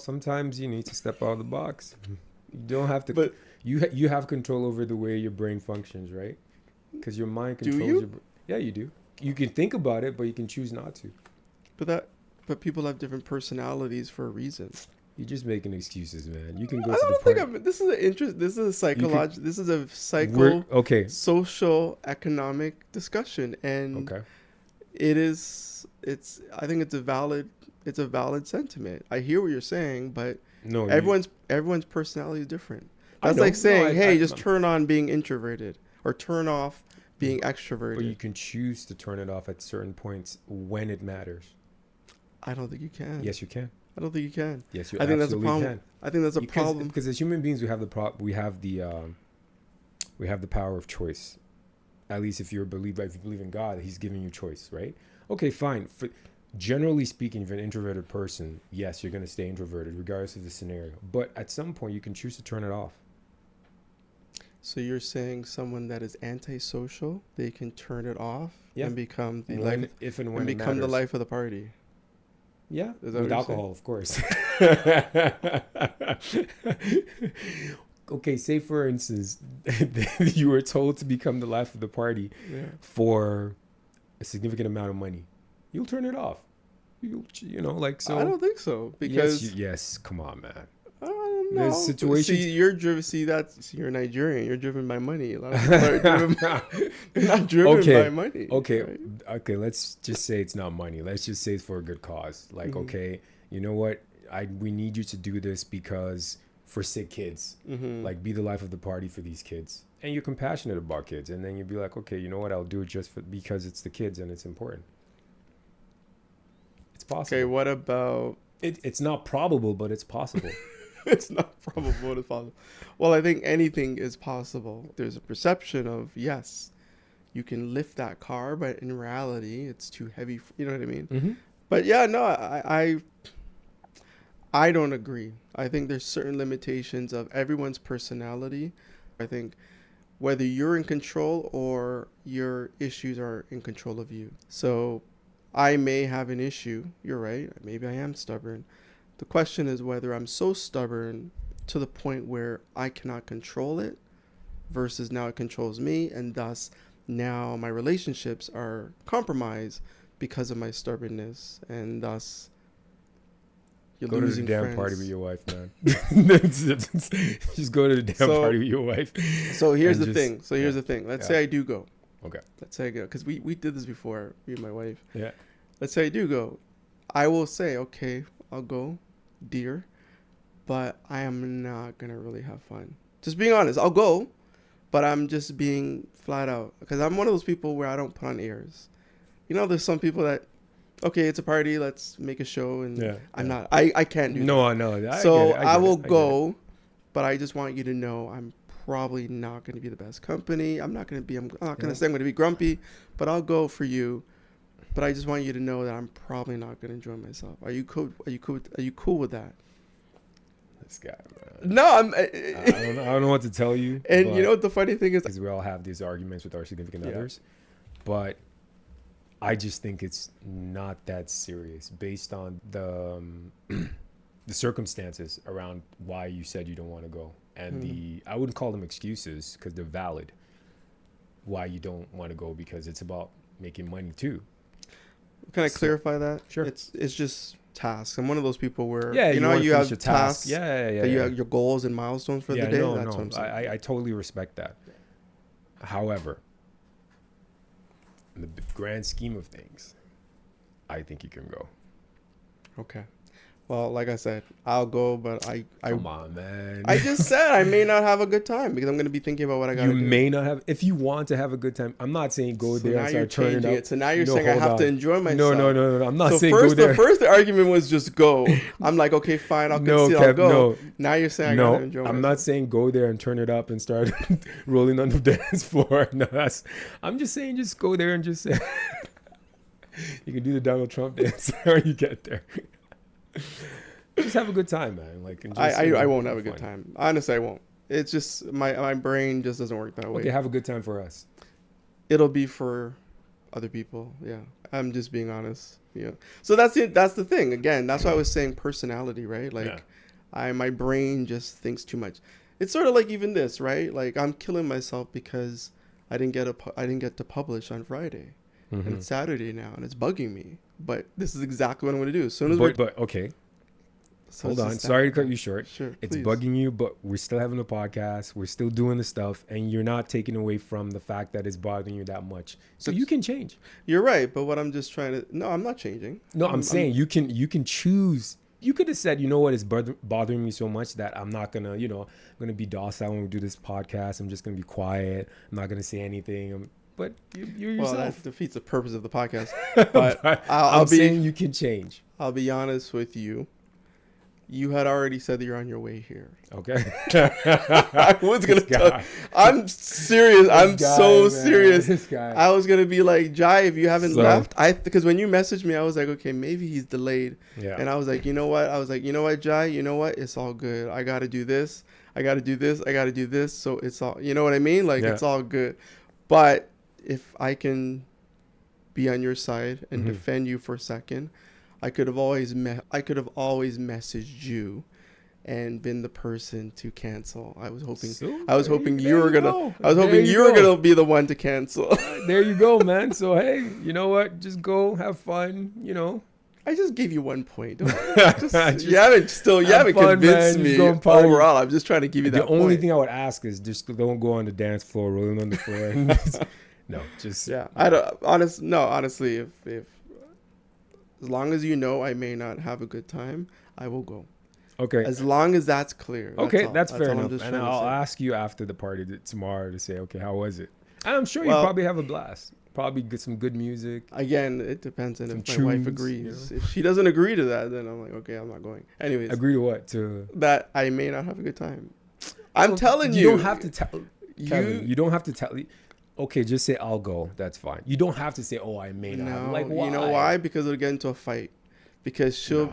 Sometimes you need to step out of the box. You don't have to. But You have control over the way your brain functions, right? Because your mind do controls you? your. Yeah, you do. You can think about it, but you can choose not to. But that. But people have different personalities for a reason. You're just making excuses, man. You can go I to the don't think party. I'm. This is an interest. This is a You could. psychological. This is a We're okay. social, economic discussion, and Okay. it is. It's. I think it's a valid. It's a valid sentiment. I hear what you're saying, but No, everyone's personality is different. I That's know. like No, saying, "Hey, just turn on being introverted or turn off being but you extroverted." can choose to turn it off at certain points when it matters. I don't think you can. Yes, you can. I don't think you can. Yes, you I think that's a absolutely problem. can. I think that's a problem. Because as human beings, we have the power of choice. At least if you believe in God, He's giving you choice, right? Okay, fine. Generally speaking, if you're an introverted person, yes, you're going to stay introverted regardless of the scenario. But at some point, you can choose to turn it off. So you're saying someone that is antisocial, they can turn it off Yeah. and become the When, life if and and when it become the matters. life of the party. Yeah, Is that with what you're alcohol, of course. Okay, say for instance, you were told to become the life of the party Yeah. for a significant amount of money. You'll turn it off. Like so. I don't think so Yes, because yes. Come on, man. I don't There's know. situations. See, you're driven. See, you're Nigerian. You're driven by money. A lot of people are driven. They're not driven Okay, by money. okay, right? okay. Let's just say it's not money. Let's just say it's for a good cause. Like, Mhm. okay, you know what? We need you to do this because for sick kids. Mhm. Like, be the life of the party for these kids, and you're compassionate about kids, and then you'd be like, okay, you know what? I'll do it because it's the kids and it's important. It's possible. Okay. What about? It's not probable, but it's possible. It's not probable it's possible. Well, I think anything is possible. There's a perception of yes, you can lift that car, but in reality, it's too heavy. You know what I mean? Mm-hmm. But yeah, no, I don't agree. I think there's certain limitations of everyone's personality. I think whether you're in control or your issues are in control of you. So I may have an issue. You're right. Maybe I am stubborn. The question is whether I'm so stubborn to the point where I cannot control it versus now it controls me, and thus now my relationships are compromised because of my stubbornness, and thus you're Go to the losing damn friends. party with your wife, man. Just go to the damn So- party with your wife. So here's And the just- thing. So here's yeah. the thing. Let's Yeah. say I do go. Okay. Let's say I go. Because we did this before, me and my wife. Yeah. Let's say I do go. I will say, okay, I'll go, dear. But I am not going to really have fun. Just being honest. I'll go. But I'm just being flat out. Because I'm one of those people where I don't put on airs. You know, there's some people that, okay, it's a party. Let's make a show. And Yeah. I'm not. I can't do that. No, I know. So I I will get it. go, but I just want you to know I'm probably not going to be the best company. I'm not going to Yeah. say I'm going to be grumpy, but I'll go for you. But I just want you to know that I'm probably not going to enjoy myself. Are you cool? Are you cool? Are you cool with that? This guy, man. No, I'm. I don't know what to tell you. And you know what the funny thing is? because we all have these arguments with our significant Yeah. others, but I just think it's not that serious based on the the circumstances around why you said you don't want to go, and I wouldn't call them excuses because they're valid. Why you don't want to go, because it's about making money too. Can I So- clarify that? Sure. It's just tasks. I'm one of those people where Yeah, you know wanna you finish have a task. tasks. Yeah. That you have your goals and milestones for the day. No, That's no. what I'm saying. I totally respect that. However, in the grand scheme of things, I think you can go. Okay. Well, like I said, I'll go, but Come on, man. I just said I may not have a good time because I'm going to be thinking about what I got to You do. may not have, if you want to have a good time. I'm not saying go So there now and you're start turning changing up. it. So now you're No, saying I hold have to on. enjoy myself. No. I'm not So saying first, go there. the first argument was just go. I'm like, okay, fine, I'll concede, I'll Kev, go. no. Now you're saying I No, gotta enjoy myself. I'm not saying go there and turn it up and start rolling on the dance floor. No, I'm just saying just go there and just say, you can do the Donald Trump dance when you get there. Just have a good time, man. Like, and just, I won't have a good fun. time. Honestly, I won't. It's just my brain just doesn't work that way. Okay, have a good time for us. It'll be for other people. Yeah, I'm just being honest. Yeah. So that's it. That's the thing. Again, that's why I was saying personality, right? Like, Yeah. my brain just thinks too much. It's sort of like even this, right? Like I'm killing myself because I didn't get to publish on Friday, and it's Saturday now, and it's bugging me. But this is exactly what I'm going to do. As soon as But okay. so Hold it's on. just Sorry that. to cut you short. Sure, It's please. bugging you, but we're still having a podcast. We're still doing the stuff, and you're not taking away from the fact that it's bothering you that much. So you can change. You're right, but what I'm just trying to no, I'm not changing. No, I'm saying you can choose. You could have said, you know what, it's bothering me so much that I'm not gonna, I'm gonna be docile when we do this podcast. I'm just gonna be quiet. I'm not gonna say anything. But you're Well, yourself. that defeats the purpose of the podcast. But I'm saying you can change. I'll be honest with you. You had already said that you're on your way here. Okay. I was gonna tell. I'm serious. I'm so serious. This guy. I was gonna be like, Jai, if you haven't left, because when you messaged me, I was like, okay, maybe he's delayed. Yeah. And I was like, you know what? Jai, you know what? It's all good. I gotta do this. I gotta do this. I gotta do this. So it's all, you know what I mean? Like it's all good. But if I can be on your side and defend you for a second, I could have always messaged you and been the person to cancel. I was hoping you were gonna be the one to cancel. There you go, man. So hey, you know what? Just go have fun. I just gave you 1 point. You haven't convinced me overall. I'm just trying to give you that. The only thing I would ask is just don't go on the dance floor, rolling on the floor. No, just honestly, if as long as I may not have a good time, I will go. Okay. As long as that's clear. Okay, that's fair enough. And I'll ask you after the party tomorrow to say, okay, how was it? And I'm sure you probably have a blast. Probably get some good music. Again, it depends on if my wife agrees. If she doesn't agree to that, then I'm like, okay, I'm not going. Anyways. Agree to what? To that I may not have a good time. I'm telling you. You don't have to tell. Kevin, you don't have to tell. Okay, just say I'll go. That's fine. You don't have to say, oh, I may not. No, Like, why? You know why? Because it'll get into a fight. Because she'll,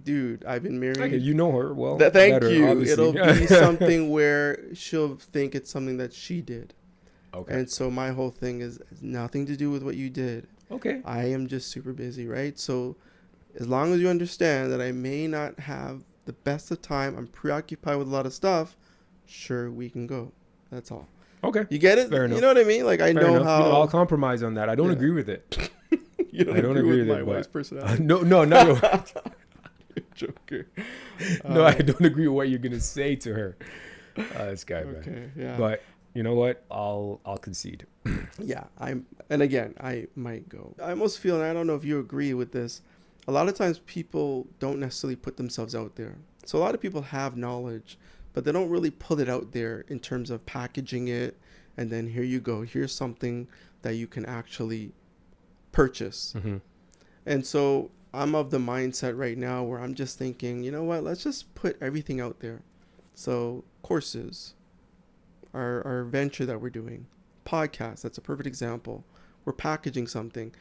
dude, I've been married. Okay, you know her well. Thank you. Obviously. It'll be something where she'll think it's something that she did. Okay. And so my whole thing has nothing to do with what you did. Okay. I am just super busy, right? So as long as you understand that I may not have the best of time, I'm preoccupied with a lot of stuff, sure, we can go. That's all. Okay. You get it? Fair enough. You know what I mean? Like, I know how... I'll compromise on that. I don't agree with it. I don't agree with my wife's personality. No, you're joker. No, I don't agree with what you're going to say to her. This guy, man. Okay, yeah. But you know what? I'll concede. Yeah, and again, I might go. I almost feel, and I don't know if you agree with this, a lot of times people don't necessarily put themselves out there. So a lot of people have knowledge, but they don't really put it out there in terms of packaging it. And then here you go. Here's something that you can actually purchase. Mm-hmm. And so I'm of the mindset right now where I'm just thinking, you know what? Let's just put everything out there. So courses, our venture that we're doing, podcasts, that's a perfect example. We're packaging something.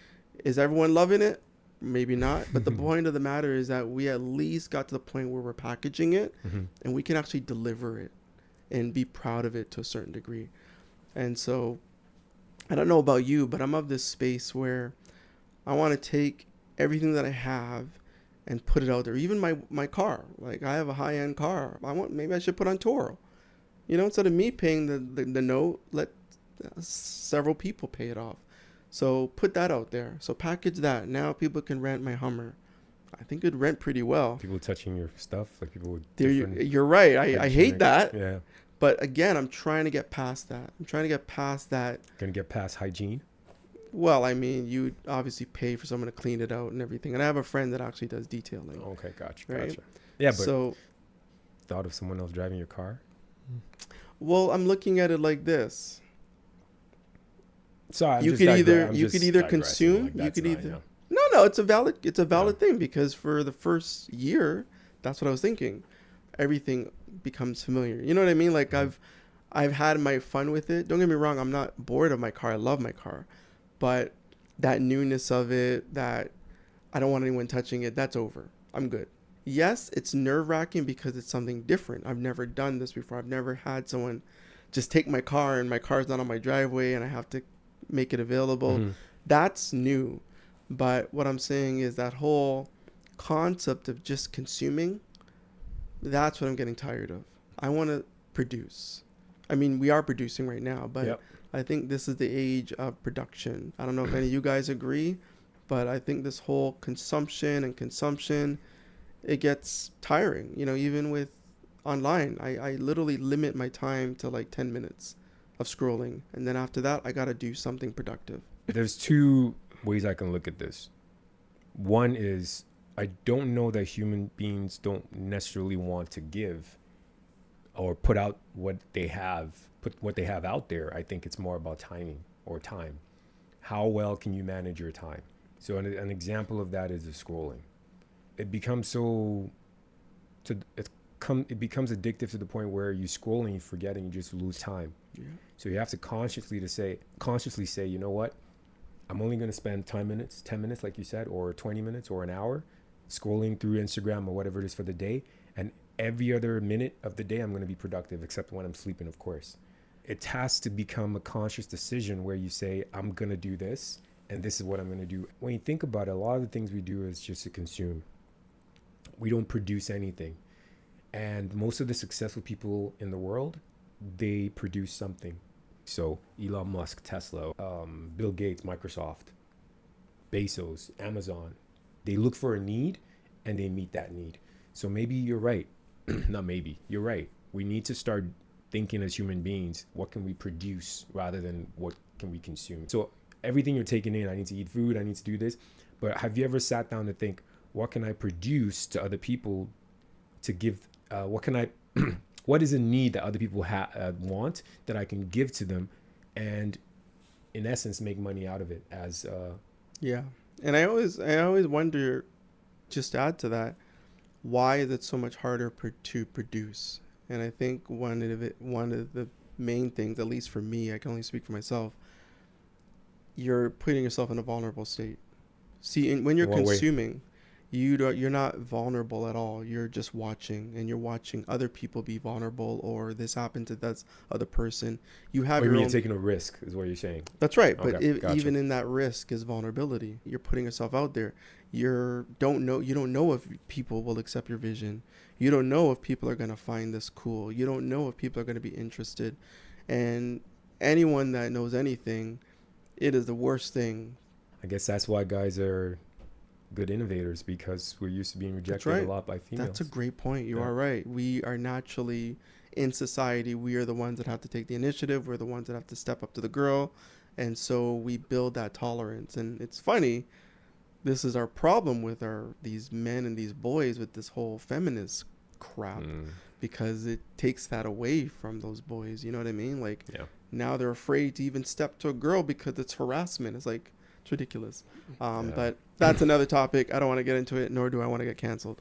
Is everyone loving it? Maybe not. But the point of the matter is that we at least got to the point where we're packaging it and we can actually deliver it and be proud of it to a certain degree. And so I don't know about you, but I'm of this space where I want to take everything that I have and put it out there. Even my car. Like, I have a high-end car. Maybe I should put on Toro. Instead of me paying the note, let several people pay it off. So put that out there. So package that. Now people can rent my Hummer. I think it'd rent pretty well. People touching your stuff, like people with you're right. I hate that. Yeah. But again, I'm trying to get past that. Gonna get past hygiene? Well, I mean, you obviously pay for someone to clean it out and everything. And I have a friend that actually does detailing. Okay, gotcha. Yeah, but so thought of someone else driving your car? Well, I'm looking at it like this. Sorry, you could either consume. Like, you could either. No, it's a valid thing, because for the first year, that's what I was thinking. Everything becomes familiar. You know what I mean? Like, I've had my fun with it. Don't get me wrong. I'm not bored of my car. I love my car, but that newness of it, that I don't want anyone touching it, that's over. I'm good. Yes, it's nerve-wracking because it's something different. I've never done this before. I've never had someone just take my car and my car's not on my driveway and I have to make it available. That's new. But what I'm saying is that whole concept of just consuming, that's what I'm getting tired of. I want to produce. I mean, we are producing right now, but Yep. I think this is the age of production. I don't know if any of you guys agree, but I think this whole consumption, it gets tiring. You know, even with online, I literally limit my time to like 10 minutes of scrolling. And then after that, I got to do something productive. There's two ways I can look at this. One is I don't know that human beings don't necessarily want to give or put out put what they have out there. I think it's more about timing or time. How well can you manage your time? So an example of that is the scrolling. It becomes so to it becomes addictive to the point where you scroll and you forget and you just lose time. Yeah. So you have to consciously say, you know what? I'm only going to spend 10 minutes, like you said, or 20 minutes or an hour scrolling through Instagram or whatever it is for the day. And every other minute of the day, I'm going to be productive, except when I'm sleeping, of course. It has to become a conscious decision where you say, I'm going to do this, and this is what I'm going to do. When you think about it, a lot of the things we do is just to consume. We don't produce anything. And most of the successful people in the world, they produce something. So Elon Musk, Tesla, Bill Gates, Microsoft, Bezos, Amazon, they look for a need and they meet that need. So maybe you're right. Not maybe, you're right. We need to start thinking as human beings, what can we produce rather than what can we consume? So everything you're taking in, I need to eat food, I need to do this. But have you ever sat down to think, what can I produce to other people to give? What is a need that other people want that I can give to them, and in essence make money out of it? Yeah. And I always wonder, just to add to that, why is it so much harder to produce? And I think one of the main things, at least for me, I can only speak for myself, you're putting yourself in a vulnerable state. See, when you're One way. consuming, you're not vulnerable at all. You're just watching, and you're watching other people be vulnerable, or this happened to that other person. You Oh, have you your mean you're own. taking a risk is what you're saying? That's right, but Okay, gotcha. even in that risk is vulnerability. You're putting yourself out there. You don't know if people will accept your vision. You don't know if people are going to find this cool. You don't know if people are going to be interested. And anyone that knows anything, it is the worst thing. I guess that's why guys are good innovators, because we're used to being That's rejected a right. lot by That's a females. great point. You Yeah. are right. We are naturally in society. We are the ones that have to take the initiative. We're the ones that have to step up to the girl. And so we build that tolerance. And it's funny. This is our problem with these men and these boys with this whole feminist crap, Mm, because it takes that away from those boys. You know what I mean? Like, yeah. now they're afraid to even step to a girl because it's harassment. It's like, it's ridiculous. Yeah. But that's another topic. I don't want to get into it, nor do I want to get canceled.